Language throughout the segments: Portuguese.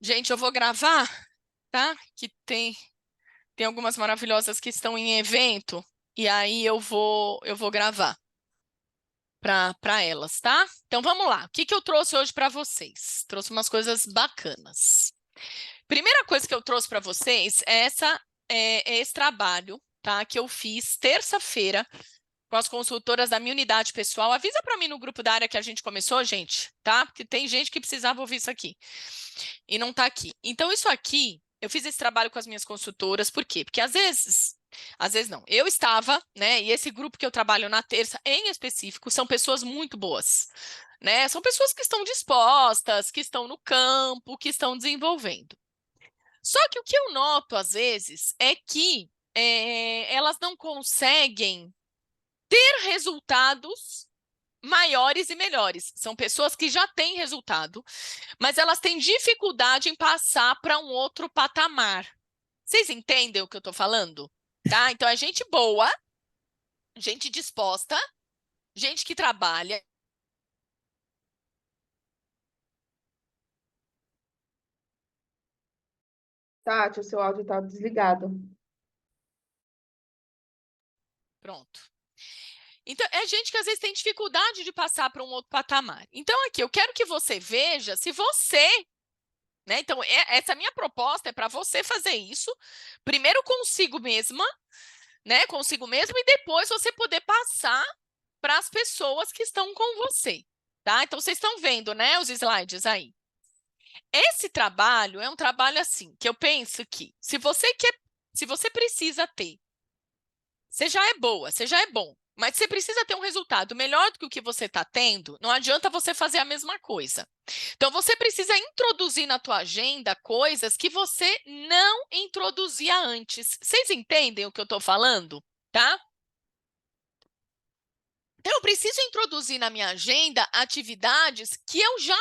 Gente, eu vou gravar, tá? Que tem algumas maravilhosas que estão em evento, e aí eu vou gravar para elas, tá? Então vamos lá. O que que eu trouxe hoje para vocês? Trouxe umas coisas bacanas. Primeira coisa que eu trouxe para vocês é esse trabalho, tá? Que eu fiz terça-feira com as consultoras da minha unidade pessoal. Avisa para mim no grupo da área que a gente começou, gente, tá? Porque tem gente que precisava ouvir isso aqui e não está aqui. Então, isso aqui, eu fiz esse trabalho com as minhas consultoras, por quê? Porque às vezes não, eu estava, né? E esse grupo que eu trabalho na terça, em específico, são pessoas muito boas, né? São pessoas que estão dispostas, que estão no campo, que estão desenvolvendo. Só que o que eu noto, às vezes, é que elas não conseguem ter resultados maiores e melhores. São pessoas que já têm resultado, mas elas têm dificuldade em passar para um outro patamar. Vocês entendem o que eu estou falando? Tá? Então, é gente boa, gente disposta, gente que trabalha. Tati, o seu áudio está desligado. Pronto. Então, é gente que às vezes tem dificuldade de passar para um outro patamar. Então, aqui, eu quero que você veja se você, né? Então, essa minha proposta é para você fazer isso, primeiro consigo mesma, né? Consigo mesmo, e depois você poder passar para as pessoas que estão com você, tá? Então, vocês estão vendo, né, os slides aí. Esse trabalho é um trabalho assim, que eu penso que se você precisa ter, você já é boa, você já é bom, mas você precisa ter um resultado melhor do que o que você está tendo, não adianta você fazer a mesma coisa. Então, você precisa introduzir na tua agenda coisas que você não introduzia antes. Vocês entendem o que eu estou falando? Tá? Então, eu preciso introduzir na minha agenda atividades que eu já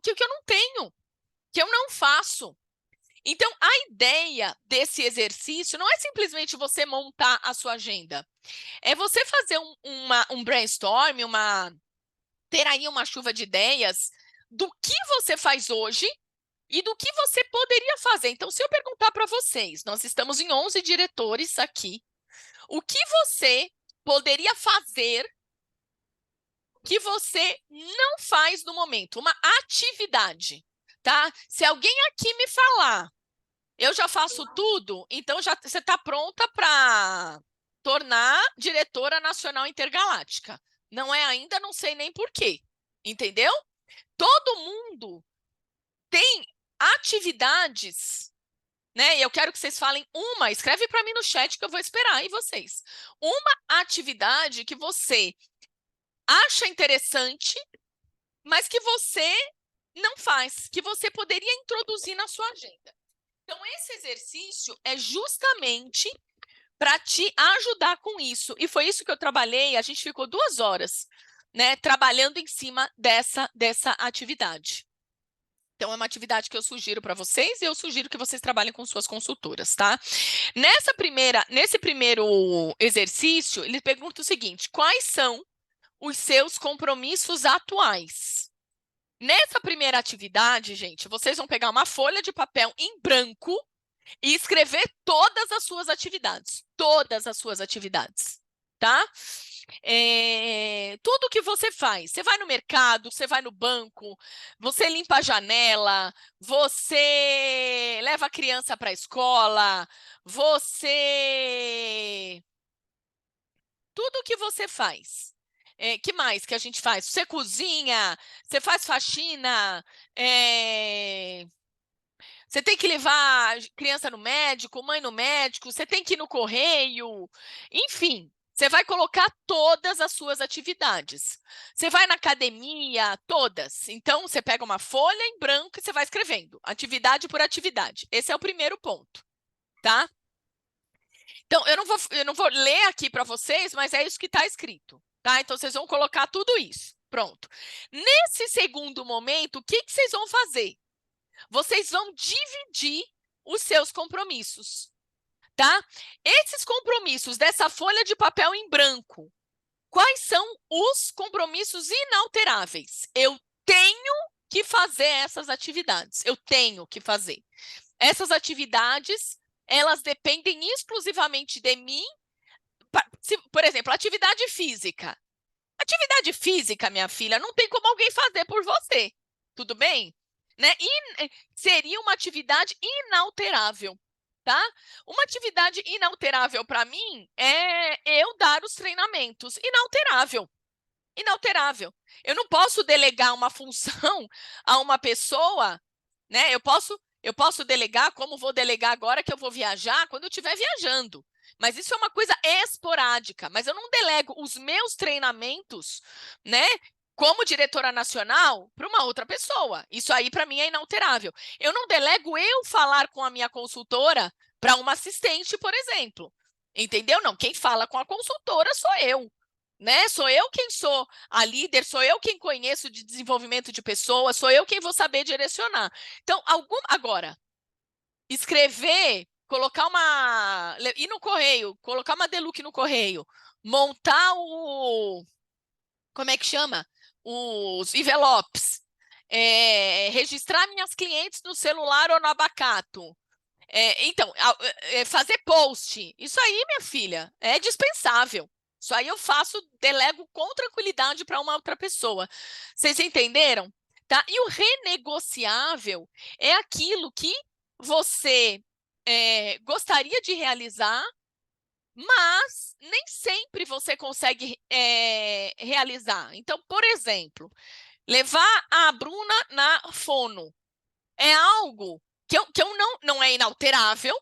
que eu não tenho, que eu não faço. Então, a ideia desse exercício não é simplesmente você montar a sua agenda. É você fazer um brainstorm, ter aí uma chuva de ideias do que você faz hoje e do que você poderia fazer. Então, se eu perguntar para vocês, nós estamos em 11 diretores aqui, o que você poderia fazer que você não faz no momento, uma atividade, tá? Se alguém aqui me falar, eu já faço tudo, então já você está pronta para tornar diretora nacional intergaláctica. Não é ainda, não sei nem por quê, entendeu? Todo mundo tem atividades, né? E eu quero que vocês falem uma, escreve para mim no chat que eu vou esperar, e vocês? Uma atividade que você acha interessante, mas que você não faz, que você poderia introduzir na sua agenda. Então, esse exercício é justamente para te ajudar com isso. E foi isso que eu trabalhei, a gente ficou 2 horas, né, trabalhando em cima dessa atividade. Então, é uma atividade que eu sugiro para vocês e eu sugiro que vocês trabalhem com suas consultoras, tá? Nesse primeiro exercício, ele pergunta o seguinte: quais são os seus compromissos atuais? Nessa primeira atividade, gente, vocês vão pegar uma folha de papel em branco e escrever todas as suas atividades, tá? Tudo que você faz, você vai no mercado, você vai no banco, você limpa a janela, você leva a criança para a escola, tudo que você faz. Que mais que a gente faz? Você cozinha, você faz faxina, você tem que levar criança no médico, mãe no médico, você tem que ir no correio, enfim, você vai colocar todas as suas atividades. Você vai na academia, todas. Então, você pega uma folha em branco e você vai escrevendo, atividade por atividade. Esse é o primeiro ponto, tá? Então, eu não vou ler aqui para vocês, mas é isso que está escrito, tá? Então, vocês vão colocar tudo isso. Pronto. Nesse segundo momento, o que vocês vão fazer? Vocês vão dividir os seus compromissos, tá? Esses compromissos dessa folha de papel em branco, quais são os compromissos inalteráveis? Eu tenho que fazer essas atividades. Eu tenho que fazer. Essas atividades, elas dependem exclusivamente de mim. Por exemplo, atividade física. Atividade física, minha filha, não tem como alguém fazer por você. Tudo bem? Né? E seria uma atividade inalterável, tá? Uma atividade inalterável para mim é eu dar os treinamentos. Inalterável. Inalterável. Eu não posso delegar uma função a uma pessoa, né? Eu posso delegar, como vou delegar agora que eu vou viajar, quando eu estiver viajando. Mas isso é uma coisa esporádica. Mas eu não delego os meus treinamentos, né? Como diretora nacional, para uma outra pessoa. Isso aí, para mim, é inalterável. Eu não delego eu falar com a minha consultora para uma assistente, por exemplo. Entendeu? Não, quem fala com a consultora sou eu. Né? Sou eu quem sou a líder, sou eu quem conheço de desenvolvimento de pessoas, sou eu quem vou saber direcionar. Então, agora, escrever, colocar uma... ir no correio, colocar uma Deluc no correio, montar o... como é que chama? Os envelopes, registrar minhas clientes no celular ou no abacato. Então, fazer post, isso aí, minha filha, é dispensável. Isso aí eu faço, delego com tranquilidade para uma outra pessoa. Vocês entenderam? Tá? E o renegociável é aquilo que você gostaria de realizar, mas nem sempre você consegue realizar. Então, por exemplo, levar a Bruna na fono é algo que eu não é inalterável,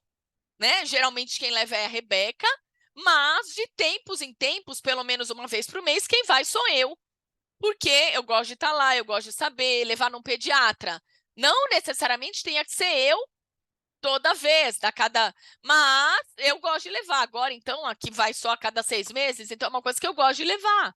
né? Geralmente quem leva é a Rebeca, mas de tempos em tempos, pelo menos uma vez por mês, quem vai sou eu. Porque eu gosto de estar lá, eu gosto de saber, levar num pediatra. Não necessariamente tenha que ser eu toda vez, mas eu gosto de levar. Agora, então, aqui vai só a cada 6 meses, então é uma coisa que eu gosto de levar.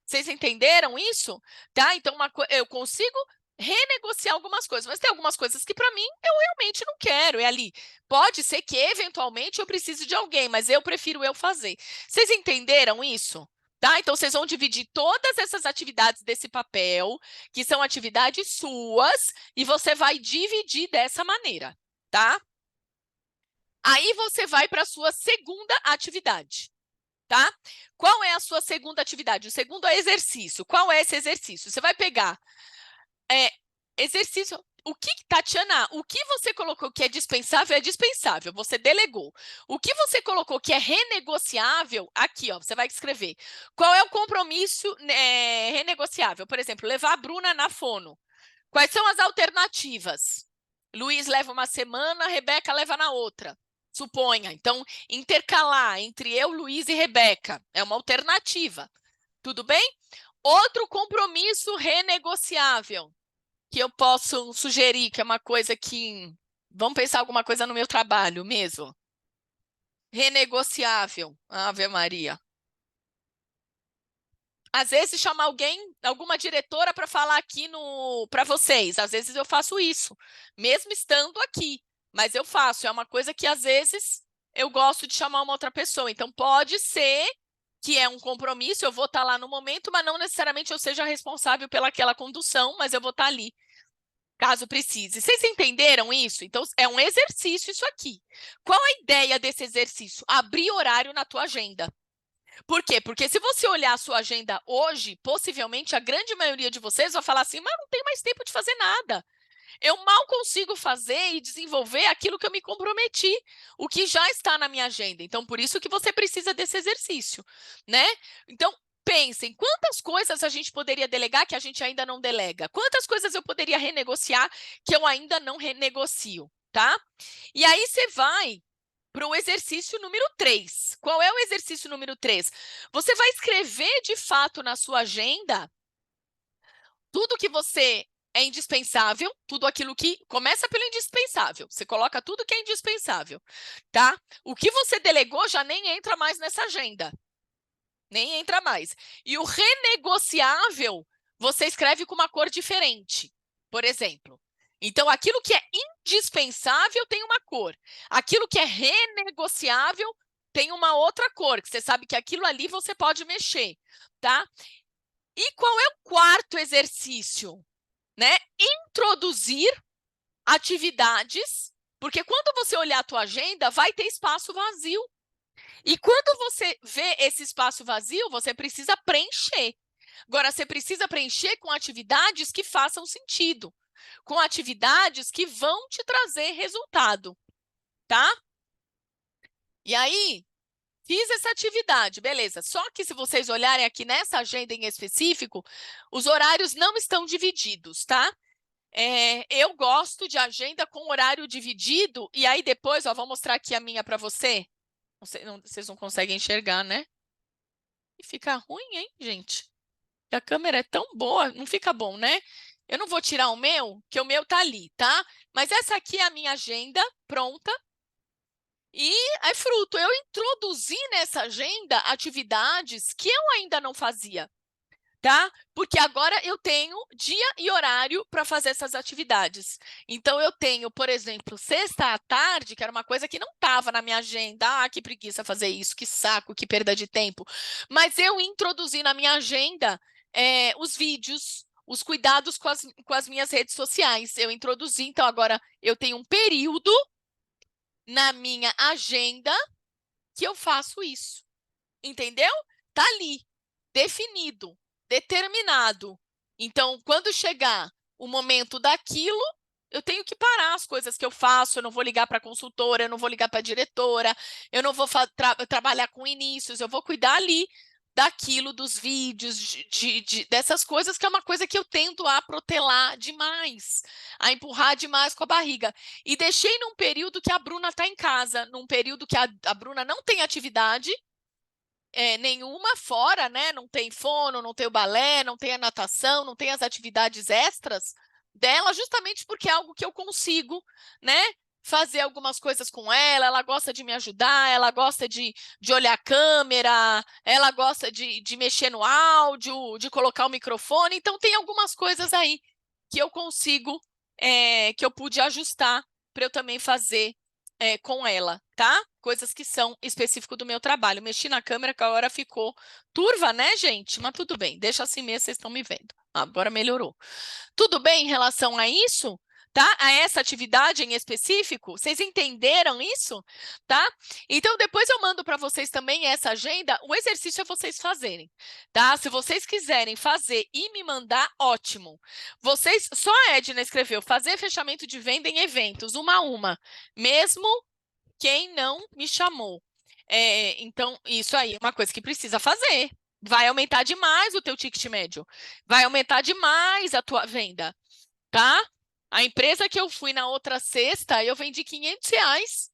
Vocês entenderam isso? Tá? Então, eu consigo renegociar algumas coisas, mas tem algumas coisas que, para mim, eu realmente não quero. É ali. Pode ser que, eventualmente, eu precise de alguém, mas eu prefiro eu fazer. Vocês entenderam isso? Tá? Então, vocês vão dividir todas essas atividades desse papel, que são atividades suas, e você vai dividir dessa maneira, tá? Aí você vai para a sua segunda atividade. Tá? Qual é a sua segunda atividade? O segundo é exercício. Qual é esse exercício? Você vai pegar exercício. Tatiana, o que você colocou que é dispensável, você delegou. O que você colocou que é renegociável, aqui, ó, você vai escrever. Qual é o compromisso renegociável? Por exemplo, levar a Bruna na fono. Quais são as alternativas? Luiz leva uma semana, Rebeca leva na outra. Suponha. Então, intercalar entre eu, Luiz e Rebeca é uma alternativa. Tudo bem? Outro compromisso renegociável que eu posso sugerir, que é uma coisa que... Vamos pensar alguma coisa no meu trabalho mesmo. Renegociável. Ave Maria. Às vezes chamar alguma diretora para falar aqui para vocês. Às vezes eu faço isso, mesmo estando aqui. Mas eu faço. É uma coisa que às vezes eu gosto de chamar uma outra pessoa. Então pode ser que é um compromisso, eu vou estar lá no momento, mas não necessariamente eu seja responsável pelaquela condução, mas eu vou estar ali, caso precise. Vocês entenderam isso? Então, é um exercício isso aqui. Qual a ideia desse exercício? Abrir horário na tua agenda. Por quê? Porque se você olhar a sua agenda hoje, possivelmente a grande maioria de vocês vai falar assim, mas não tem mais tempo de fazer nada. Eu mal consigo fazer e desenvolver aquilo que eu me comprometi, o que já está na minha agenda. Então, por isso que você precisa desse exercício, né? Então, pensem, quantas coisas a gente poderia delegar que a gente ainda não delega? Quantas coisas eu poderia renegociar que eu ainda não renegocio, tá? E aí você vai para o exercício número 3. Qual é o exercício número 3? Você vai escrever, de fato, na sua agenda tudo que você é indispensável, tudo aquilo que começa pelo indispensável. Você coloca tudo que é indispensável, tá? O que você delegou já nem entra mais nessa agenda. Nem entra mais. E o renegociável, você escreve com uma cor diferente, por exemplo. Então, aquilo que é indispensável tem uma cor. Aquilo que é renegociável tem uma outra cor, que você sabe que aquilo ali você pode mexer, tá? E qual é o quarto exercício? né? Introduzir atividades, porque quando você olhar a tua agenda, vai ter espaço vazio. E quando você vê esse espaço vazio, você precisa preencher. Agora, você precisa preencher com atividades que façam sentido, com atividades que vão te trazer resultado, tá? E aí, fiz essa atividade, beleza. Só que se vocês olharem aqui nessa agenda em específico, os horários não estão divididos, tá? Eu gosto de agenda com horário dividido, e aí depois, ó, vou mostrar aqui a minha para você. Vocês não conseguem enxergar, né? E fica ruim, hein, gente? A câmera é tão boa, não fica bom, né? Eu não vou tirar o meu, que o meu tá ali, tá? Mas essa aqui é a minha agenda pronta. E é fruto. Eu introduzi nessa agenda atividades que eu ainda não fazia, tá? Porque agora eu tenho dia e horário para fazer essas atividades. Então, eu tenho, por exemplo, sexta à tarde, que era uma coisa que não estava na minha agenda. Ah, que preguiça fazer isso, que saco, que perda de tempo. Mas eu introduzi na minha agenda os vídeos, os cuidados com as minhas redes sociais. Eu introduzi, então agora eu tenho um período na minha agenda que eu faço isso. Entendeu? Tá ali, definido, determinado. Então, quando chegar o momento daquilo, eu tenho que parar as coisas que eu faço, eu não vou ligar para a consultora, eu não vou ligar para a diretora, eu não vou trabalhar com inícios, eu vou cuidar ali daquilo, dos vídeos, dessas coisas, que é uma coisa que eu tendo a protelar demais, a empurrar demais com a barriga. E deixei num período que a Bruna está em casa, num período que a Bruna não tem atividade, nenhuma fora, né? Não tem fono, não tem o balé, não tem a natação, não tem as atividades extras dela, justamente porque é algo que eu consigo, né? Fazer algumas coisas com ela gosta de me ajudar, ela gosta de olhar a câmera, ela gosta de mexer no áudio, de colocar o microfone, então tem algumas coisas aí que eu consigo, que eu pude ajustar para eu também fazer com ela, tá? Coisas que são específico do meu trabalho. Mexi na câmera que a hora ficou turva, né, gente? Mas tudo bem, deixa assim mesmo, vocês estão me vendo. Agora melhorou. Tudo bem em relação a isso? Tá? A essa atividade em específico? Vocês entenderam isso? Tá? Então, depois eu mando para vocês também essa agenda. O exercício é vocês fazerem, tá? Se vocês quiserem fazer e me mandar, ótimo. Vocês, só a Edna escreveu, fazer fechamento de venda em eventos, uma a uma, mesmo quem não me chamou. Então, isso aí é uma coisa que precisa fazer. Vai aumentar demais o teu ticket médio. Vai aumentar demais a tua venda, tá? A empresa que eu fui na outra sexta, eu vendi R$ 500.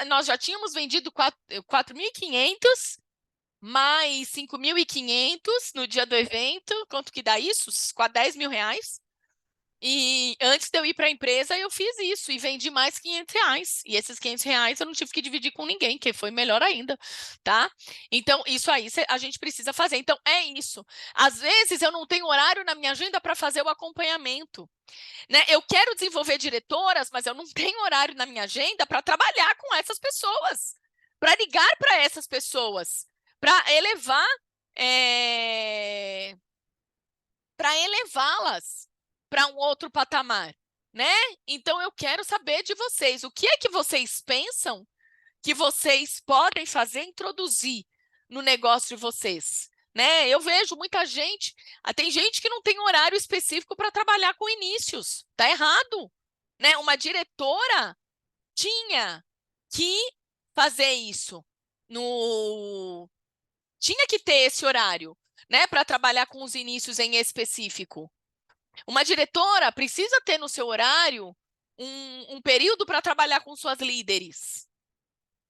Nós já tínhamos vendido 4.500, mais 5.500 no dia do evento. Quanto que dá isso? Quase R$ 10.000. E antes de eu ir para a empresa, eu fiz isso e vendi mais R$ 500. E esses R$ 500 eu não tive que dividir com ninguém, que foi melhor ainda, tá? Então, isso aí a gente precisa fazer. Então, é isso. Às vezes, eu não tenho horário na minha agenda para fazer o acompanhamento, né? Eu quero desenvolver diretoras, mas eu não tenho horário na minha agenda para trabalhar com essas pessoas, para ligar para essas pessoas, para elevar, para elevá-las para um outro patamar, né? Então, eu quero saber de vocês, o que é que vocês pensam que vocês podem fazer, introduzir no negócio de vocês, né? Eu vejo muita gente, tem gente que não tem horário específico para trabalhar com inícios, tá errado, né? Uma diretora tinha que fazer isso, tinha que ter esse horário, né, para trabalhar com os inícios em específico. Uma diretora precisa ter no seu horário um período para trabalhar com suas líderes,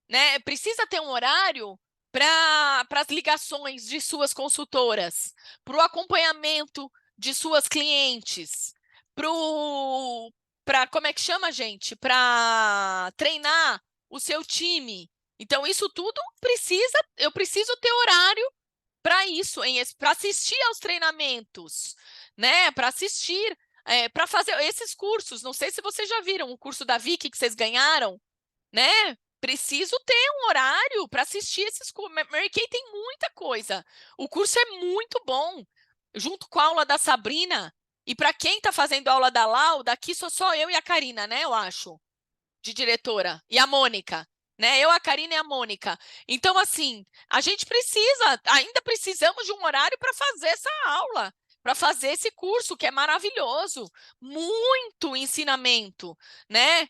né? Precisa ter um horário para as ligações de suas consultoras, para o acompanhamento de suas clientes, para como é que chama, gente? Para treinar o seu time. Então, isso tudo eu preciso ter horário para isso, para assistir aos treinamentos, né? Para assistir, para fazer esses cursos. Não sei se vocês já viram o curso da Vicky que vocês ganharam, né? Preciso ter um horário para assistir esses cursos. Mary Kay tem muita coisa. O curso é muito bom, junto com a aula da Sabrina. E para quem está fazendo aula da Lauda, aqui sou só eu e a Karina, né, eu acho, de diretora, e a Mônica, né? Eu, a Karina e a Mônica. Então, assim, a gente ainda precisamos de um horário para fazer essa aula, para fazer esse curso, que é maravilhoso. Muito ensinamento, né?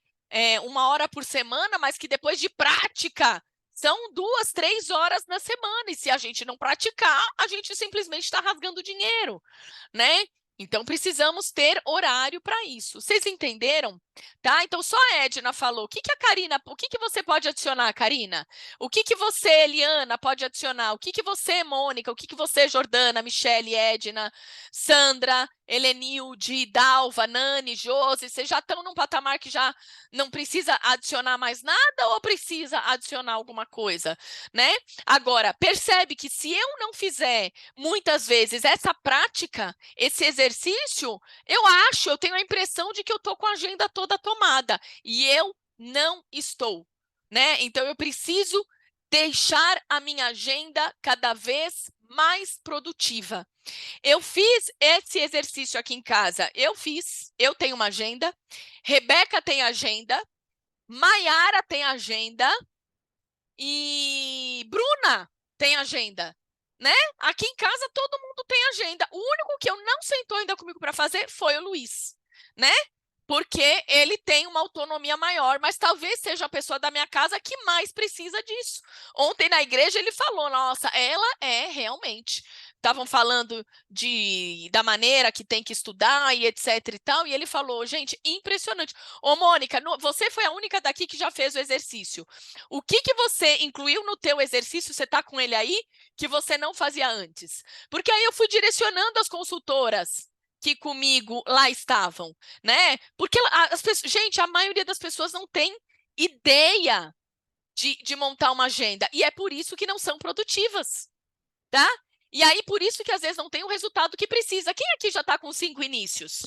1 hora por semana, mas que depois de prática são 2, 3 horas na semana. E se a gente não praticar, a gente simplesmente está rasgando dinheiro, né? Então, precisamos ter horário para isso. Vocês entenderam? Tá? Então, só a Edna falou. O que você pode adicionar, Karina? O que você, Eliana, pode adicionar? O que você, Mônica? O que você, Jordana, Michele, Edna, Sandra, Helenilde, Dalva, Nani, Josi? Vocês já estão num patamar que já não precisa adicionar mais nada ou precisa adicionar alguma coisa, né? Agora, percebe que se eu não fizer muitas vezes essa prática, esse exercício, eu tenho a impressão de que eu estou com a agenda toda tomada, e eu não estou, né? Então, eu preciso deixar a minha agenda cada vez mais produtiva. Eu fiz esse exercício aqui em casa, eu tenho uma agenda, Rebeca tem agenda, Maiara tem agenda e Bruna tem agenda, né? Aqui em casa todo mundo tem agenda. O único que eu não sentou ainda comigo para fazer foi o Luiz, né? Porque ele tem uma autonomia maior, mas talvez seja a pessoa da minha casa que mais precisa disso. Ontem na igreja ele falou, nossa, ela é realmente. Estavam falando da maneira que tem que estudar e etc e tal, e ele falou, gente, impressionante. Ô, Mônica, você foi a única daqui que já fez o exercício. O que você incluiu no teu exercício, você está com ele aí, que você não fazia antes? Porque aí eu fui direcionando as consultoras que comigo lá estavam, né? Porque gente, a maioria das pessoas não tem ideia de montar uma agenda. E é por isso que não são produtivas, tá? E aí, por isso que às vezes não tem o resultado que precisa. Quem aqui já está com 5 inícios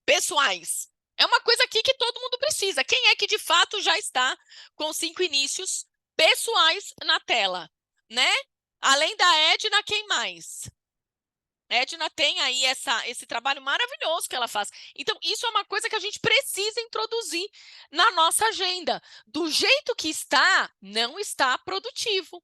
pessoais? É uma coisa aqui que todo mundo precisa. Quem é que de fato já está com 5 inícios pessoais na tela, né? Além da Edna, quem mais? Edna tem aí esse trabalho maravilhoso que ela faz. Então, isso é uma coisa que a gente precisa introduzir na nossa agenda. Do jeito que está, não está produtivo,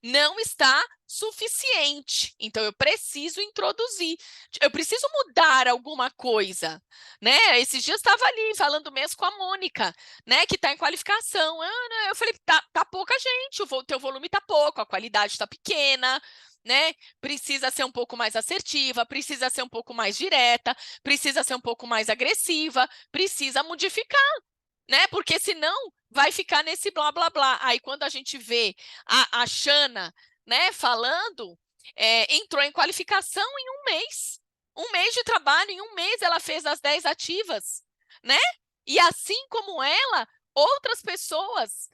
não está suficiente. Então, eu preciso introduzir, eu preciso mudar alguma coisa, né? Esses dias estava ali falando mesmo com a Mônica, né, que está em qualificação. Eu falei, tá pouca gente, o teu volume está pouco, a qualidade está pequena, né? Precisa ser um pouco mais assertiva, precisa ser um pouco mais direta, precisa ser um pouco mais agressiva, precisa modificar, né? Porque senão vai ficar nesse blá blá blá. Aí quando a gente vê a Xana, né, falando, entrou em qualificação em 1 mês. 1 mês de trabalho, em 1 mês ela fez as 10 ativas, né? E assim como ela, outras pessoas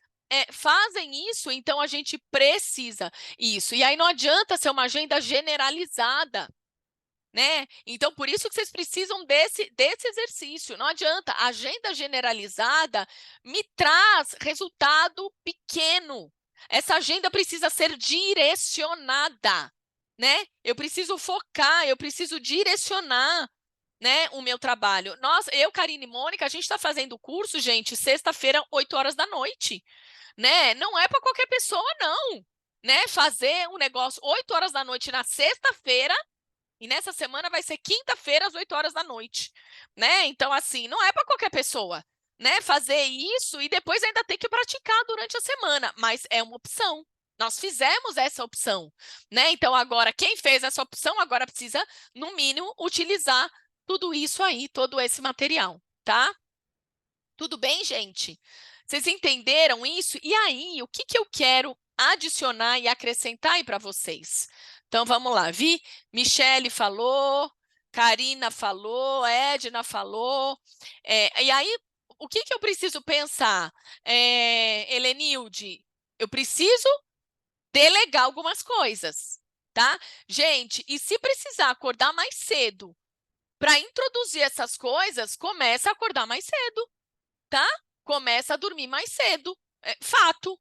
fazem isso, então a gente precisa isso. E aí não adianta ser uma agenda generalizada, né? Então, por isso que vocês precisam desse exercício. Não adianta. A agenda generalizada me traz resultado pequeno. Essa agenda precisa ser direcionada, né? Eu preciso focar, eu preciso direcionar, né, o meu trabalho. Nós, eu, Karine e Mônica, a gente está fazendo o curso, gente, sexta-feira, 8 horas da noite, né? Não é para qualquer pessoa, não, né? Fazer um negócio 8 horas da noite na sexta-feira e nessa semana vai ser quinta-feira, às 8 horas da noite, né? Então, assim, não é para qualquer pessoa, né? Fazer isso e depois ainda ter que praticar durante a semana, mas é uma opção. Nós fizemos essa opção, né? Então, agora, quem fez essa opção, agora precisa, no mínimo, utilizar tudo isso aí, todo esse material, tá? Tudo bem, gente? Vocês entenderam isso? E aí, o que eu quero adicionar e acrescentar aí para vocês? Então, vamos lá. Michele falou, Karina falou, Edna falou. E aí, o que eu preciso pensar? Helenilde, eu preciso delegar algumas coisas, tá? Gente, e se precisar acordar mais cedo para introduzir essas coisas, começa a acordar mais cedo, tá? Começa a dormir mais cedo. Fato,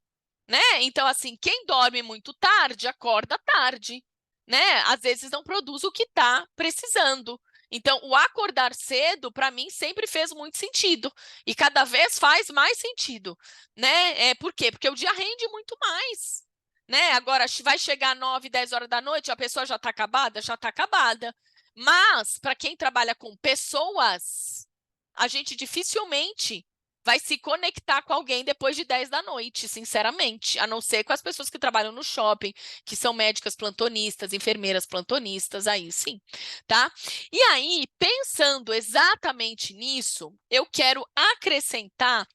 né? Então, assim, quem dorme muito tarde, acorda tarde, né? Às vezes não produz o que está precisando. Então, o acordar cedo, para mim, sempre fez muito sentido. E cada vez faz mais sentido, né? Por quê? Porque o dia rende muito mais, né? Agora, vai chegar 9, 10 horas da noite, a pessoa já está acabada? Já está acabada. Mas, para quem trabalha com pessoas, a gente dificilmente vai se conectar com alguém depois de 10 da noite, sinceramente. A não ser com as pessoas que trabalham no shopping, que são médicas plantonistas, enfermeiras plantonistas, aí sim, tá? E aí, pensando exatamente nisso, eu quero acrescentar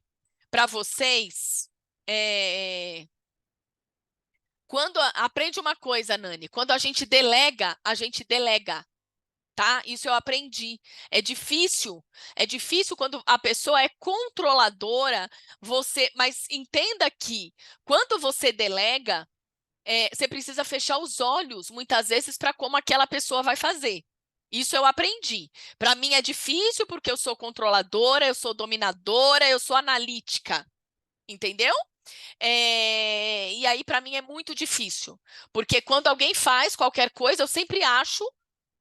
para vocês. Quando aprende uma coisa, Nani, quando a gente delega, tá? Isso eu aprendi. É difícil quando a pessoa é controladora, mas entenda que quando você delega, você precisa fechar os olhos, muitas vezes, para como aquela pessoa vai fazer. Isso eu aprendi. Para mim é difícil porque eu sou controladora, eu sou dominadora, eu sou analítica. Entendeu? E aí, para mim, é muito difícil. Porque quando alguém faz qualquer coisa, eu sempre acho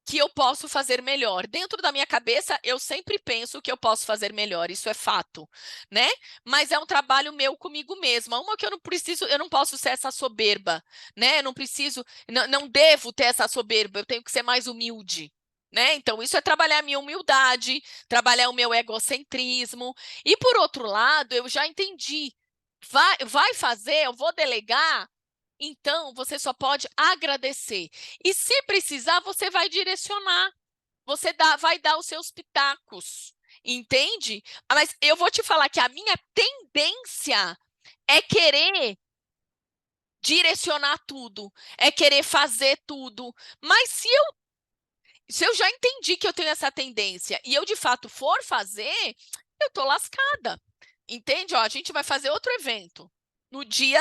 que eu posso fazer melhor. Dentro da minha cabeça, eu sempre penso que eu posso fazer melhor, isso é fato, né? Mas é um trabalho meu comigo mesma. Uma que eu não preciso, eu não posso ser essa soberba, né? Eu não preciso, não devo ter essa soberba, eu tenho que ser mais humilde. Né? Então, isso é trabalhar a minha humildade, trabalhar o meu egocentrismo. E, por outro lado, eu já entendi. Vai fazer, eu vou delegar, então, você só pode agradecer. E se precisar, você vai direcionar. Vai dar os seus pitacos. Entende? Mas eu vou te falar que a minha tendência é querer direcionar tudo, é querer fazer tudo. Mas se eu já entendi que eu tenho essa tendência e eu de fato for fazer, eu tô lascada. Entende? Ó, a gente vai fazer outro evento no dia.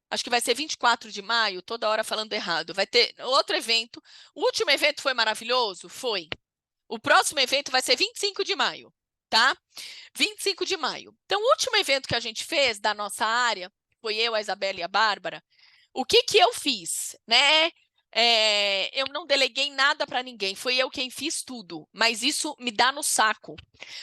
Acho que vai ser 24 de maio, toda hora falando errado. Vai ter outro evento. O último evento foi maravilhoso? Foi. O próximo evento vai ser 25 de maio, tá? 25 de maio. Então, o último evento que a gente fez da nossa área, foi eu, a Isabela e a Bárbara, o que que eu fiz, né? Eu não deleguei nada para ninguém, foi eu quem fiz tudo, mas isso me dá no saco.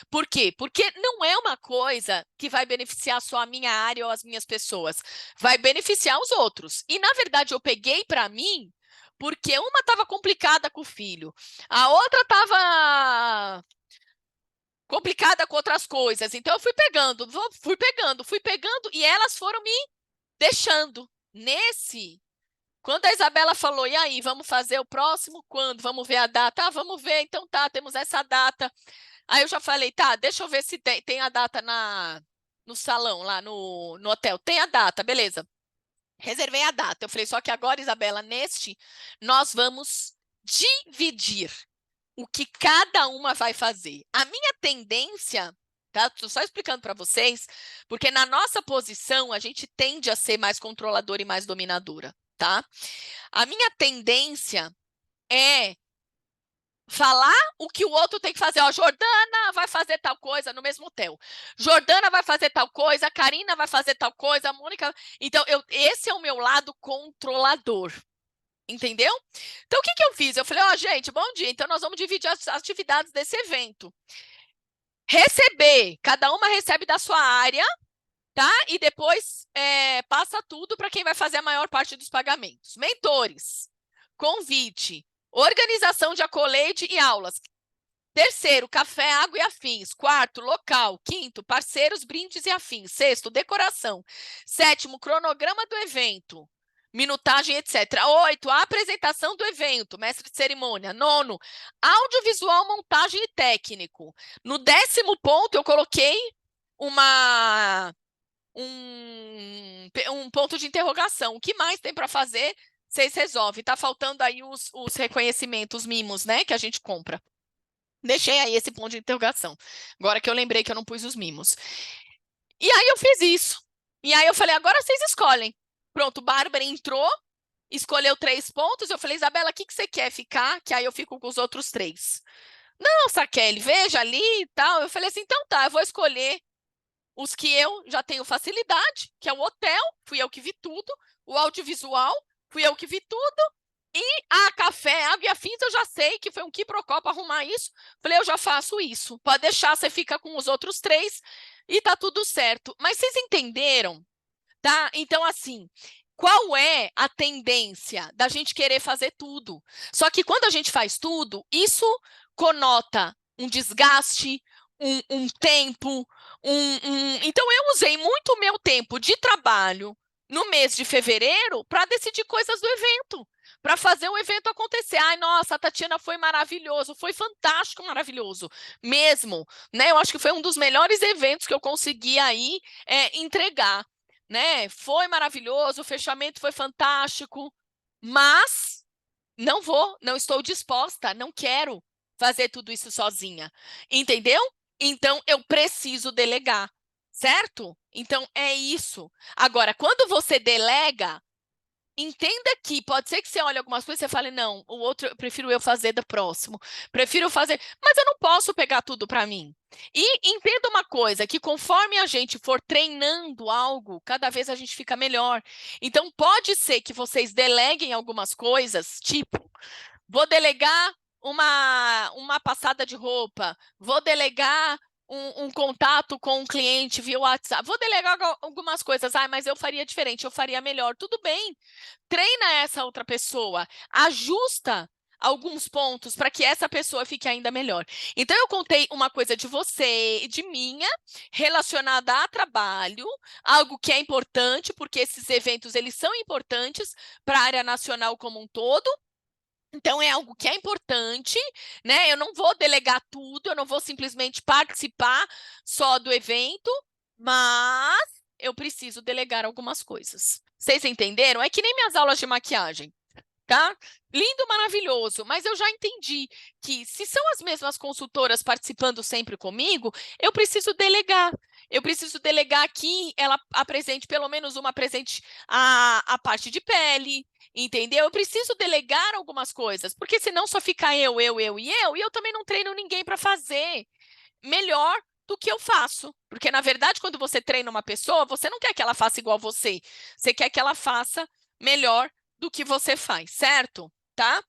Por quê? Porque não é uma coisa que vai beneficiar só a minha área ou as minhas pessoas, vai beneficiar os outros. E, na verdade, eu peguei para mim porque uma estava complicada com o filho, a outra estava complicada com outras coisas. Então, eu fui pegando, e elas foram me deixando. Quando a Isabela falou, e aí, vamos fazer o próximo quando? Vamos ver a data? Ah, vamos ver, então tá, temos essa data. Aí eu já falei, tá, deixa eu ver se tem a data no salão, lá no hotel. Tem a data, beleza. Reservei a data. Eu falei, só que agora, Isabela, nós vamos dividir o que cada uma vai fazer. A minha tendência, tá? Estou só explicando para vocês, porque na nossa posição a gente tende a ser mais controladora e mais dominadora, tá? A minha tendência é falar o que o outro tem que fazer. Ó, Jordana vai fazer tal coisa no mesmo hotel. Jordana vai fazer tal coisa, a Karina vai fazer tal coisa, a Mônica. Então, esse é o meu lado controlador. Entendeu? Então, o que que eu fiz? Eu falei, ó, gente, bom dia. Então, nós vamos dividir as atividades desse evento. Cada uma recebe da sua área, tá? E depois passa tudo para quem vai fazer a maior parte dos pagamentos. Mentores, convite, organização de acolete e aulas. Terceiro, café, água e afins. Quarto, local. Quinto, parceiros, brindes e afins. Sexto, decoração. Sétimo, cronograma do evento. Minutagem, etc. Oito, a apresentação do evento, mestre de cerimônia. Nono, audiovisual, montagem e técnico. No 10º ponto, eu coloquei um ponto de interrogação. O que mais tem para fazer? Vocês resolvem. Está faltando aí os reconhecimentos, os mimos, né? Que a gente compra. Deixei aí esse ponto de interrogação. Agora que eu lembrei que eu não pus os mimos. E aí eu fiz isso. E aí eu falei, agora vocês escolhem. Pronto, Bárbara entrou, escolheu 3 pontos. Eu falei, Isabela, o que você quer ficar? Que aí eu fico com os outros 3. Não, Saquele, veja ali e tal. Eu falei assim, então tá, eu vou escolher os que eu já tenho facilidade, que é o hotel, fui eu que vi tudo. O audiovisual, fui eu que vi tudo. Café, água e afins, eu já sei que foi um quiprocó para arrumar isso. Falei, eu já faço isso. Pode deixar, você fica com os outros 3 e tá tudo certo. Mas vocês entenderam, tá? Então, assim, qual é a tendência da gente querer fazer tudo? Só que quando a gente faz tudo, isso conota um desgaste, um tempo, Então, eu usei muito o meu tempo de trabalho no mês de fevereiro para decidir coisas do evento, para fazer o evento acontecer. Ai, nossa, a Tatiana foi maravilhoso, foi fantástico, maravilhoso, mesmo, né? Eu acho que foi um dos melhores eventos que eu consegui aí entregar, né? Foi maravilhoso, o fechamento foi fantástico, mas não estou disposta, não quero fazer tudo isso sozinha, entendeu? Então, eu preciso delegar, certo? Então, é isso. Agora, quando você delega, entenda que pode ser que você olhe algumas coisas e você fale, não, o outro eu prefiro eu fazer do próximo. Prefiro fazer, mas eu não posso pegar tudo para mim. E entenda uma coisa, que conforme a gente for treinando algo, cada vez a gente fica melhor. Então, pode ser que vocês deleguem algumas coisas, tipo, vou delegar uma passada de roupa, vou delegar um contato com um cliente via WhatsApp, vou delegar algumas coisas, mas eu faria diferente, eu faria melhor. Tudo bem, treina essa outra pessoa, ajusta alguns pontos para que essa pessoa fique ainda melhor. Então, eu contei uma coisa de você, de minha, relacionada a trabalho, algo que é importante, porque esses eventos eles são importantes para a área nacional como um todo. Então, é algo que é importante, né? Eu não vou delegar tudo, eu não vou simplesmente participar só do evento, mas eu preciso delegar algumas coisas. Vocês entenderam? É que nem minhas aulas de maquiagem, tá? Lindo, maravilhoso, mas eu já entendi que se são as mesmas consultoras participando sempre comigo, eu preciso delegar. Eu preciso delegar que ela apresente, pelo menos uma apresente a parte de pele, entendeu? Eu preciso delegar algumas coisas, porque senão só fica eu, e eu também não treino ninguém para fazer melhor do que eu faço. Porque, na verdade, quando você treina uma pessoa, você não quer que ela faça igual você. Você quer que ela faça melhor do que você faz, certo? Tá?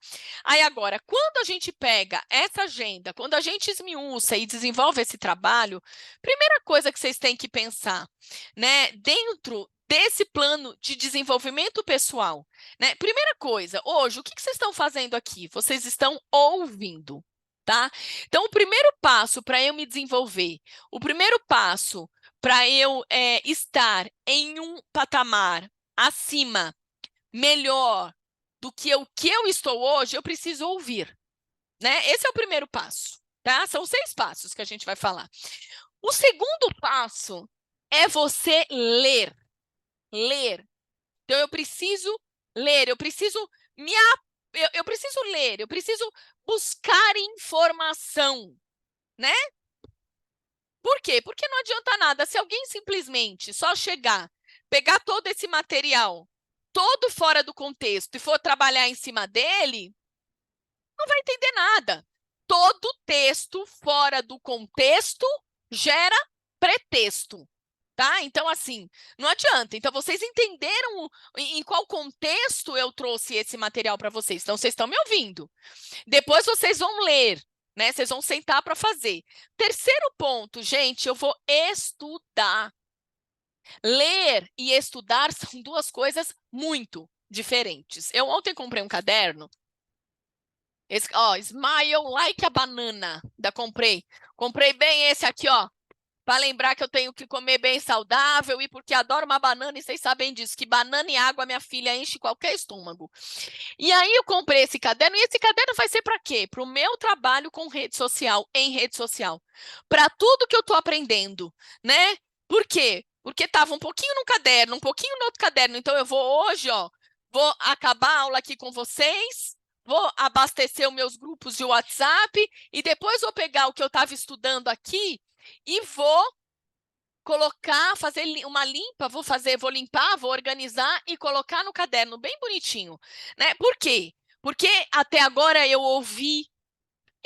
Aí agora, quando a gente pega essa agenda, quando a gente esmiuça e desenvolve esse trabalho, primeira coisa que vocês têm que pensar, né, dentro desse plano de desenvolvimento pessoal, né? Primeira coisa, hoje, o que vocês estão fazendo aqui? Vocês estão ouvindo, tá? Então, o primeiro passo para eu me desenvolver, o primeiro passo para eu estar em um patamar acima, melhor do que eu estou hoje, eu preciso ouvir, né? Esse é o primeiro passo, tá? São 6 passos que a gente vai falar. O segundo passo é você ler. Ler. Então, eu preciso ler, eu preciso eu preciso ler, eu preciso buscar informação, né? Por quê? Porque não adianta nada se alguém simplesmente só chegar, pegar todo esse material, todo fora do contexto, e for trabalhar em cima dele, não vai entender nada. Todo texto fora do contexto gera pretexto, tá? Então, assim, não adianta. Então, vocês entenderam em qual contexto eu trouxe esse material para vocês? Então, vocês estão me ouvindo. Depois vocês vão ler, né? Vocês vão sentar para fazer. Terceiro ponto, gente, eu vou estudar. Ler e estudar são 2 coisas muito diferentes. Eu ontem comprei um caderno, Smile Like a Banana, comprei. Comprei bem esse aqui, ó, para lembrar que eu tenho que comer bem saudável e porque adoro uma banana e vocês sabem disso, que banana e água minha filha enche qualquer estômago. E aí eu comprei esse caderno, e esse caderno vai ser para quê? Para o meu trabalho com rede social, em rede social. Para tudo que eu estou aprendendo, né? Por quê? Porque estava um pouquinho no caderno, um pouquinho no outro caderno. Então, eu vou hoje, ó, vou acabar a aula aqui com vocês, vou abastecer os meus grupos de WhatsApp, e depois vou pegar o que eu estava estudando aqui e vou colocar, fazer uma limpa, vou limpar, vou organizar e colocar no caderno bem bonitinho, né? Por quê? Porque até agora eu ouvi,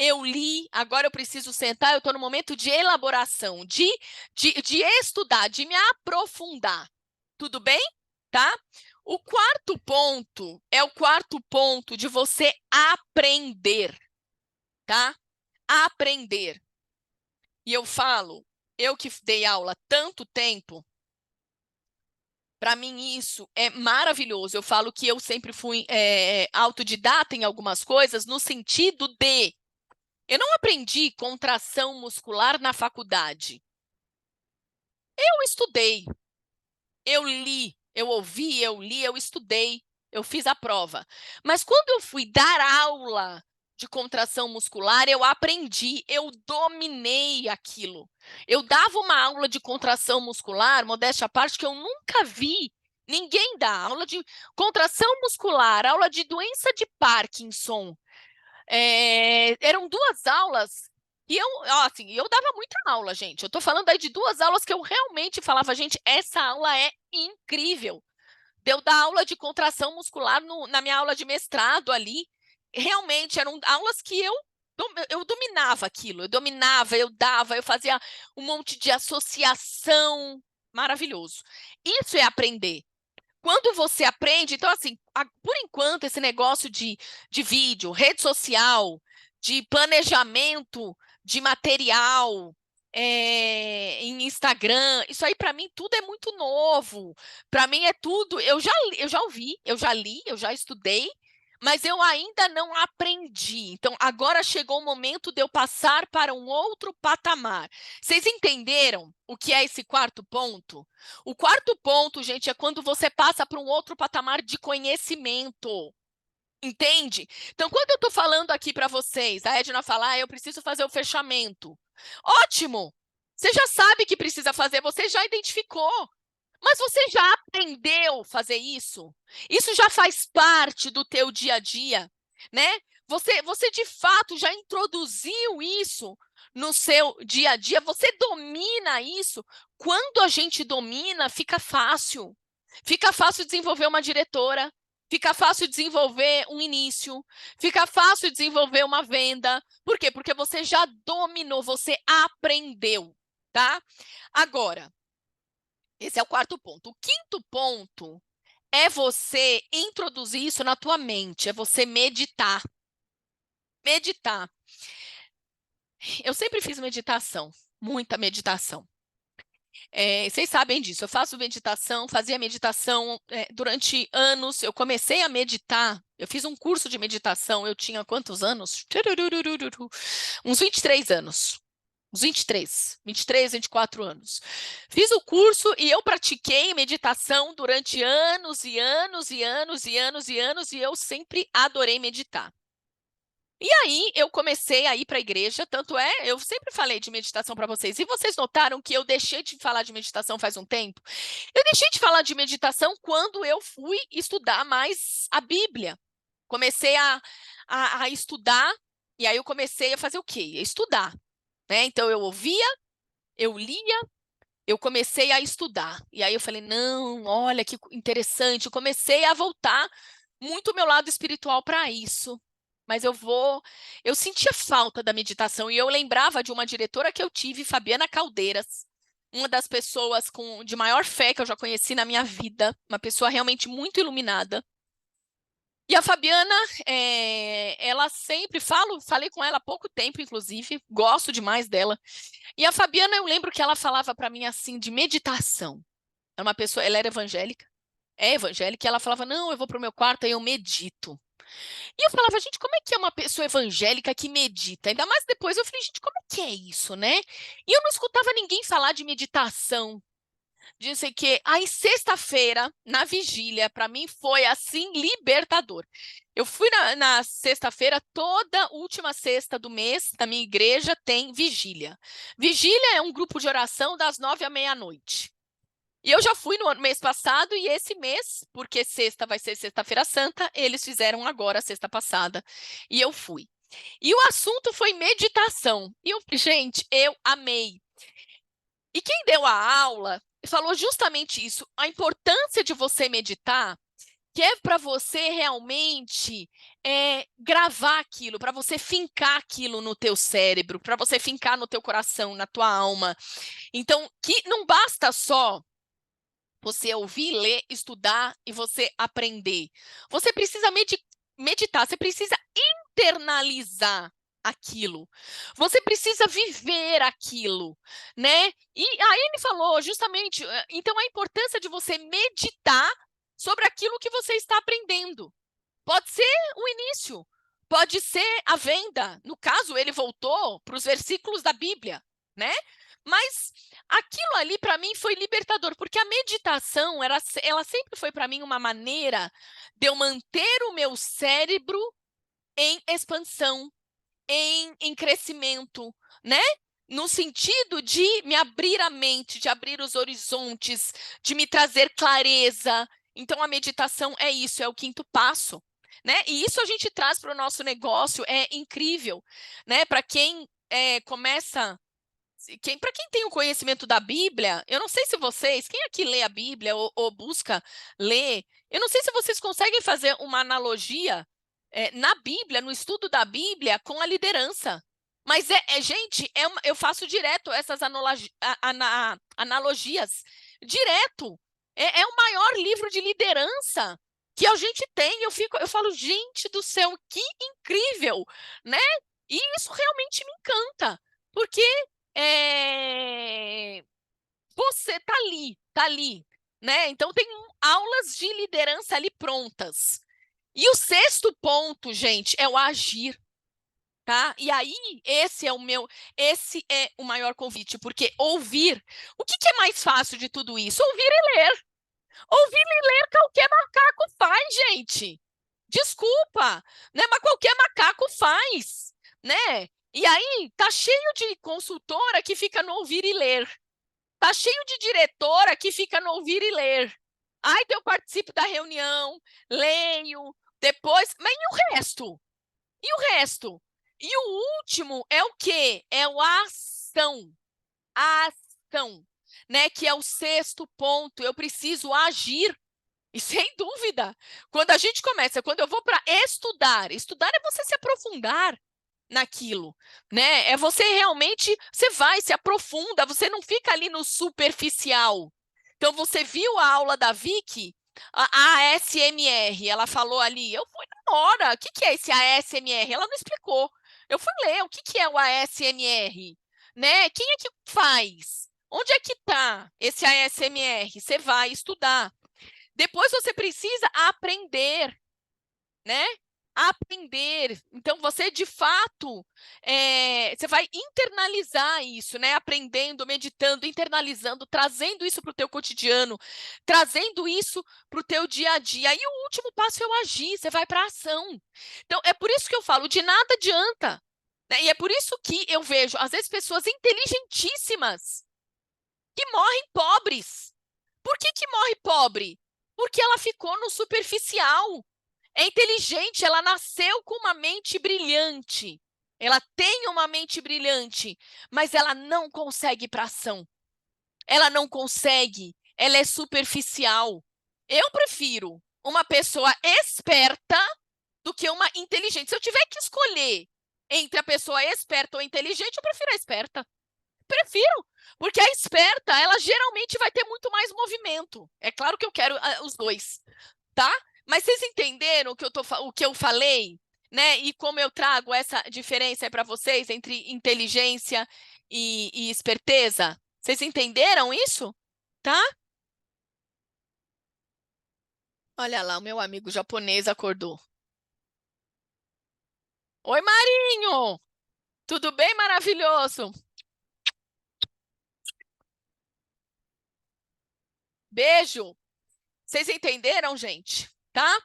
eu li, agora eu preciso sentar, eu estou no momento de elaboração, de estudar, de me aprofundar. Tudo bem? Tá? O quarto ponto é o quarto ponto de você aprender, tá? Aprender. E eu falo, eu que dei aula há tanto tempo, para mim isso é maravilhoso. Eu falo que eu sempre fui autodidata em algumas coisas, no sentido de eu não aprendi contração muscular na faculdade. Eu estudei, eu li, eu ouvi, eu li, eu estudei, eu fiz a prova. Mas quando eu fui dar aula de contração muscular, eu aprendi, eu dominei aquilo. Eu dava uma aula de contração muscular, modéstia à parte, que eu nunca vi ninguém dar. Aula de contração muscular, aula de doença de Parkinson. Eram duas aulas e eu dava muita aula, gente. Eu estou falando aí de duas aulas que eu realmente falava, gente, essa aula é incrível. Deu dar aula de contração muscular na minha aula de mestrado ali. Realmente eram aulas que eu dominava aquilo, eu dominava, eu dava, eu fazia um monte de associação. Maravilhoso. Isso é aprender. Quando você aprende, então, assim, por enquanto, esse negócio de vídeo, rede social, de planejamento de material em Instagram, isso aí para mim tudo é muito novo. Para mim é tudo. Eu já ouvi, eu já li, eu já estudei, mas eu ainda não aprendi. Então, agora chegou o momento de eu passar para um outro patamar. Vocês entenderam o que é esse quarto ponto? O quarto ponto, gente, é quando você passa para um outro patamar de conhecimento. Entende? Então, quando eu estou falando aqui para vocês, a Edna fala, eu preciso fazer o fechamento. Ótimo! Você já sabe que precisa fazer, você já identificou. Mas você já aprendeu a fazer isso? Isso já faz parte do teu dia a dia, né? Você de fato já introduziu isso no seu dia a dia, você domina isso. Quando a gente domina, fica fácil. Fica fácil desenvolver uma diretora, fica fácil desenvolver um início, fica fácil desenvolver uma venda. Por quê? Porque você já dominou, você aprendeu, tá? Agora, esse é o quarto ponto. O quinto ponto é você introduzir isso na tua mente, é você meditar. Meditar. Eu sempre fiz meditação, muita meditação. Vocês sabem disso, eu faço meditação, fazia meditação durante anos. Eu comecei a meditar, eu fiz um curso de meditação, eu tinha quantos anos? Uns 23 anos. Uns 23, 24 anos. Fiz o curso e eu pratiquei meditação durante anos e anos e anos e anos e anos, e eu sempre adorei meditar. E aí eu comecei a ir para a igreja, tanto é, eu sempre falei de meditação para vocês, e vocês notaram que eu deixei de falar de meditação faz um tempo? Eu deixei de falar de meditação quando eu fui estudar mais a Bíblia. Comecei a estudar, e aí eu comecei a fazer o quê? A estudar. Né? Então, eu ouvia, eu lia, eu comecei a estudar. E aí eu falei, não, olha que interessante. Eu comecei a voltar muito o meu lado espiritual para isso. Mas eu sentia falta da meditação. E eu lembrava de uma diretora que eu tive, Fabiana Caldeiras, uma das pessoas de maior fé que eu já conheci na minha vida, uma pessoa realmente muito iluminada. E a Fabiana, ela sempre, falei com ela há pouco tempo, inclusive, gosto demais dela. E a Fabiana, eu lembro que ela falava para mim assim, de meditação. É uma pessoa, ela era evangélica, é evangélica, e ela falava, não, eu vou para o meu quarto e eu medito. E eu falava, gente, como é que é uma pessoa evangélica que medita? Ainda mais depois eu falei, gente, como é que é isso, né? E eu não escutava ninguém falar de meditação. Disse que aí sexta-feira, na vigília, para mim foi assim libertador. Eu fui na sexta-feira, toda última sexta do mês, na minha igreja tem vigília. Vigília é um grupo de oração das 9 à meia-noite. E eu já fui no mês passado e esse mês, porque sexta vai ser sexta-feira santa, eles fizeram agora, sexta passada, e eu fui. E o assunto foi meditação. E gente, eu amei. E quem deu a aula falou justamente isso, a importância de você meditar, que é para você realmente gravar aquilo, para você fincar aquilo no teu cérebro, para você fincar no teu coração, na tua alma. Então, que não basta só Você ouvir, ler, estudar e você aprender. Você precisa meditar, você precisa internalizar aquilo. Você precisa viver aquilo, né? E a Anne falou justamente, então a importância de você meditar sobre aquilo que você está aprendendo. Pode ser o início, pode ser a venda. No caso, ele voltou para os versículos da Bíblia, né? Mas aquilo ali para mim foi libertador, porque a meditação ela sempre foi para mim uma maneira de eu manter o meu cérebro em expansão, em crescimento, né? No sentido de me abrir a mente, de abrir os horizontes, de me trazer clareza. Então, a meditação é isso, é o quinto passo, né? E isso a gente traz para o nosso negócio, é incrível, né? Para quem começa, para quem tem o conhecimento da Bíblia, eu não sei se vocês, quem aqui lê a Bíblia ou busca ler, eu não sei se vocês conseguem fazer uma analogia na Bíblia, no estudo da Bíblia, com a liderança. Mas, gente, eu faço direto essas analogias. Direto. É o maior livro de liderança que a gente tem. Eu falo, gente do céu, que incrível, né? E isso realmente me encanta, porque você tá ali, né? Então tem aulas de liderança ali prontas. E o sexto ponto, gente, é o agir, tá? E aí, esse é o maior convite, porque ouvir, o que é mais fácil de tudo isso? Ouvir e ler. Ouvir e ler qualquer macaco faz, gente. Desculpa, né? Mas qualquer macaco faz, né? E aí, tá cheio de consultora que fica no ouvir e ler. Tá cheio de diretora que fica no ouvir e ler. Ai, então eu participo da reunião, leio, depois. Mas e o resto? E o resto? E o último é o quê? É a ação. A ação, né? Que é o sexto ponto. Eu preciso agir. E sem dúvida, quando eu vou para estudar é você se aprofundar naquilo, né? É você realmente, você vai, se aprofunda, você não fica ali no superficial. Então, você viu a aula da Vicky, a ASMR, ela falou ali, eu fui na hora, o que é esse ASMR? Ela não explicou. Eu fui ler, o que é o ASMR? Né? Quem é que faz? Onde é que está esse ASMR? Você vai estudar. Depois você precisa aprender, né? Aprender. Então, você, de fato, você vai internalizar isso, né? Aprendendo, meditando, internalizando, trazendo isso para o teu cotidiano, trazendo isso para o teu dia a dia. E o último passo é o agir, você vai para a ação. Então, é por isso que eu falo, de nada adianta. Né? E é por isso que eu vejo, às vezes, pessoas inteligentíssimas que morrem pobres. Por que morre pobre? Porque ela ficou no superficial. É inteligente, ela nasceu com uma mente brilhante. Ela tem uma mente brilhante, mas ela não consegue ir para ação. Ela não consegue, ela é superficial. Eu prefiro uma pessoa esperta do que uma inteligente. Se eu tiver que escolher entre a pessoa esperta ou inteligente, eu prefiro a esperta. Prefiro, porque a esperta, ela geralmente vai ter muito mais movimento. É claro que eu quero os dois, tá? Mas vocês entenderam o que eu falei, né? E como eu trago essa diferença para vocês entre inteligência e esperteza? Vocês entenderam isso? Tá? Olha lá, o meu amigo japonês acordou. Oi, Marinho! Tudo bem, maravilhoso? Beijo! Vocês entenderam, gente? Tá?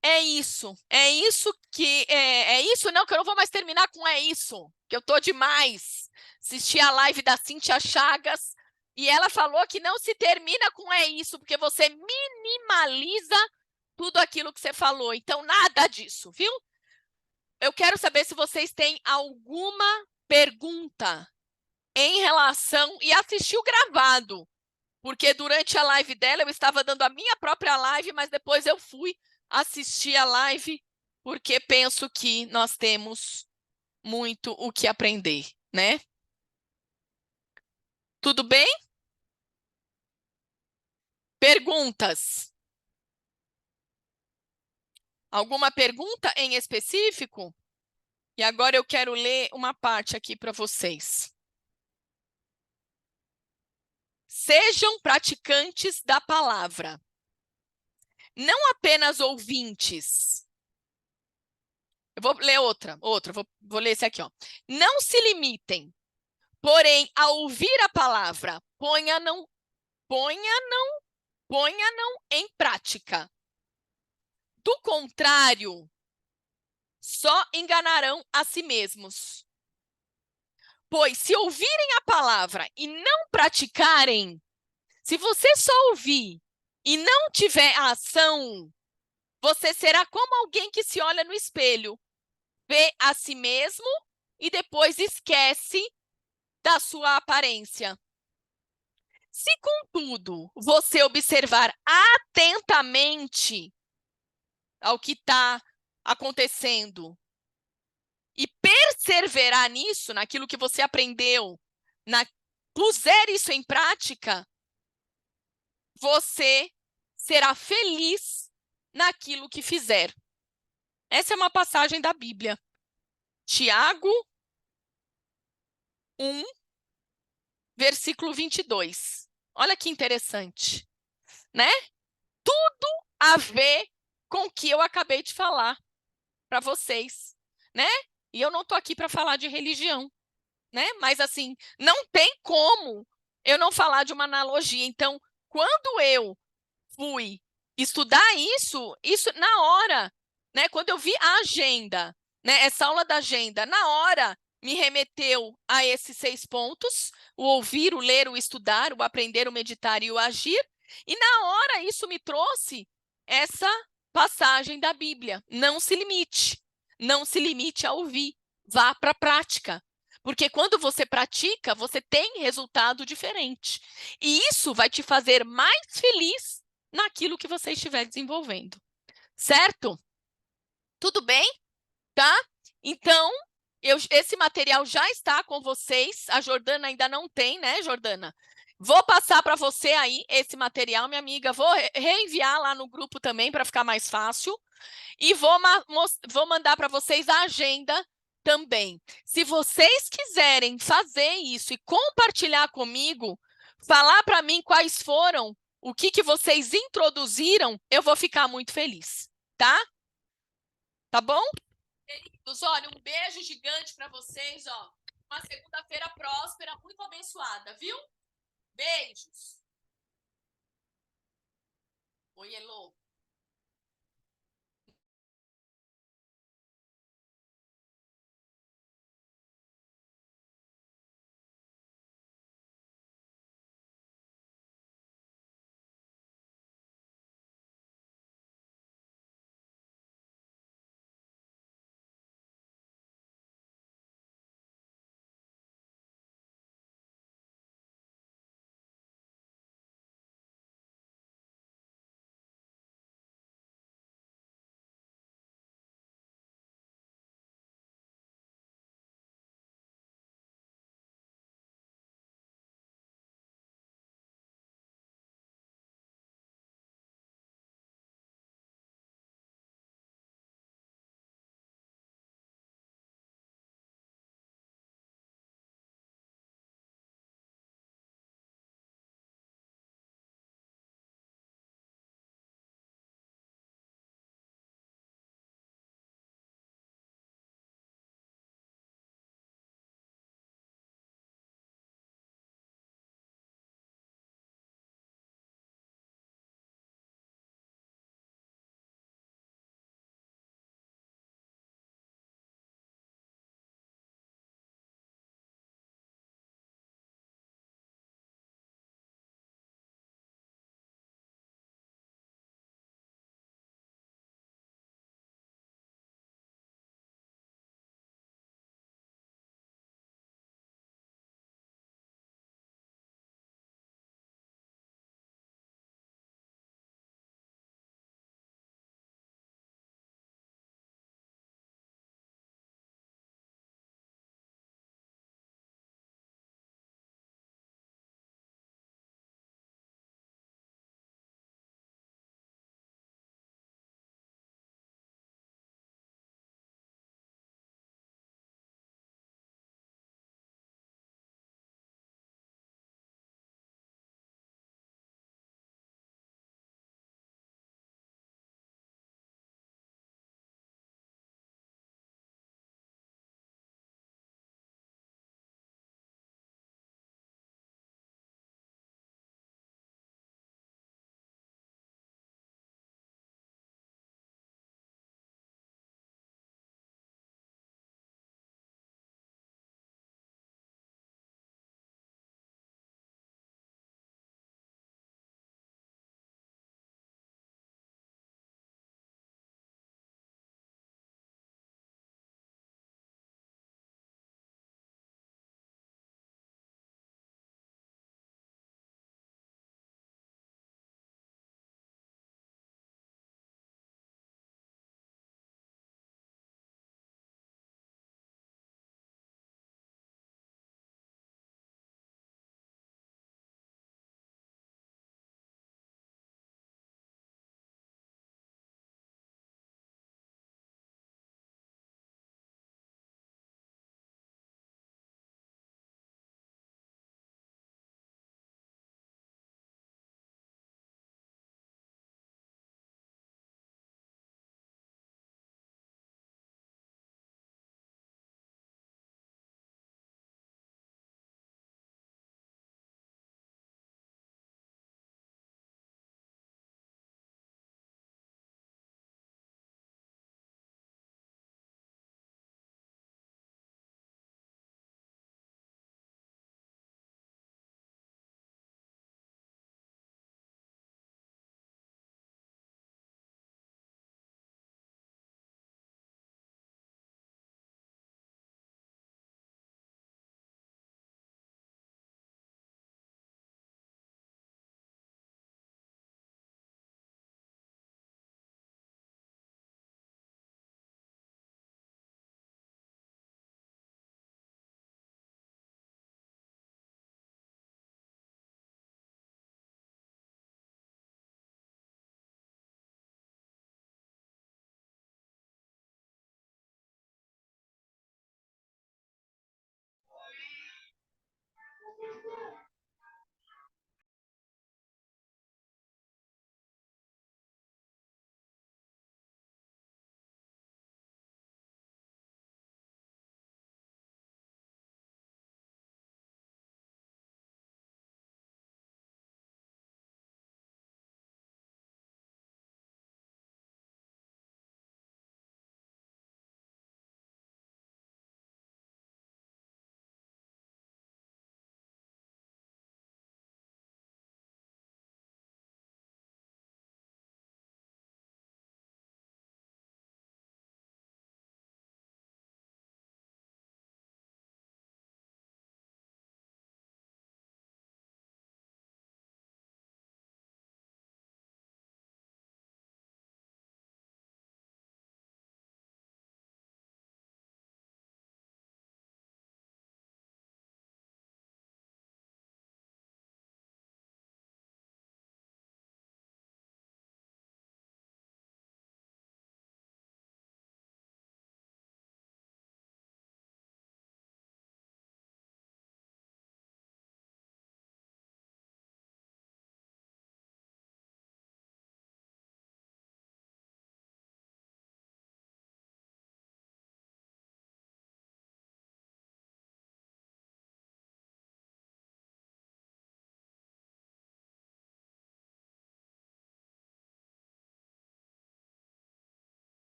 É isso que é isso não que eu não vou mais terminar com é isso, que eu tô demais. Assisti a live da Cíntia Chagas e ela falou que não se termina com é isso, porque você minimaliza tudo aquilo que você falou. Então nada disso, viu? Eu quero saber se vocês têm alguma pergunta em relação e assistiu gravado, porque durante a live dela eu estava dando a minha própria live, mas depois eu fui assistir a live porque penso que nós temos muito o que aprender, né? Tudo bem? Perguntas? Alguma pergunta em específico? E agora eu quero ler uma parte aqui para vocês. Sejam praticantes da palavra, não apenas ouvintes. Eu vou ler outra, vou ler esse aqui, ó. Não se limitem, porém, a ouvir a palavra, ponha-não em prática. Do contrário, só enganarão a si mesmos. Pois se ouvirem a palavra e não praticarem, se você só ouvir e não tiver a ação, você será como alguém que se olha no espelho, vê a si mesmo e depois esquece da sua aparência. Se, contudo, você observar atentamente ao que está acontecendo e perseverar nisso, naquilo que você aprendeu, puser isso em prática, você será feliz naquilo que fizer. Essa é uma passagem da Bíblia. Tiago 1, versículo 22. Olha que interessante, né? Tudo a ver com o que eu acabei de falar para vocês, né? E eu não estou aqui para falar de religião, né? Mas assim, não tem como eu não falar de uma analogia. Então, quando eu fui estudar isso na hora, né? Quando eu vi a agenda, né? Essa aula da agenda, na hora me remeteu a esses 6 pontos: o ouvir, o ler, o estudar, o aprender, o meditar e o agir. E na hora isso me trouxe essa passagem da Bíblia. Não se limite a ouvir, vá para a prática. Porque quando você pratica, você tem resultado diferente. E isso vai te fazer mais feliz naquilo que você estiver desenvolvendo. Certo? Tudo bem? Tá? Então, esse material já está com vocês. A Jordana ainda não tem, né, Jordana? Vou passar para você aí esse material, minha amiga. Vou reenviar lá no grupo também para ficar mais fácil. E vou mandar para vocês a agenda também. Se vocês quiserem fazer isso e compartilhar comigo, falar para mim quais foram, o que vocês introduziram, eu vou ficar muito feliz, tá? Tá bom? Queridos, olha, um beijo gigante para vocês, ó. Uma segunda-feira próspera, muito abençoada, viu? Beijos. Oi, Elô.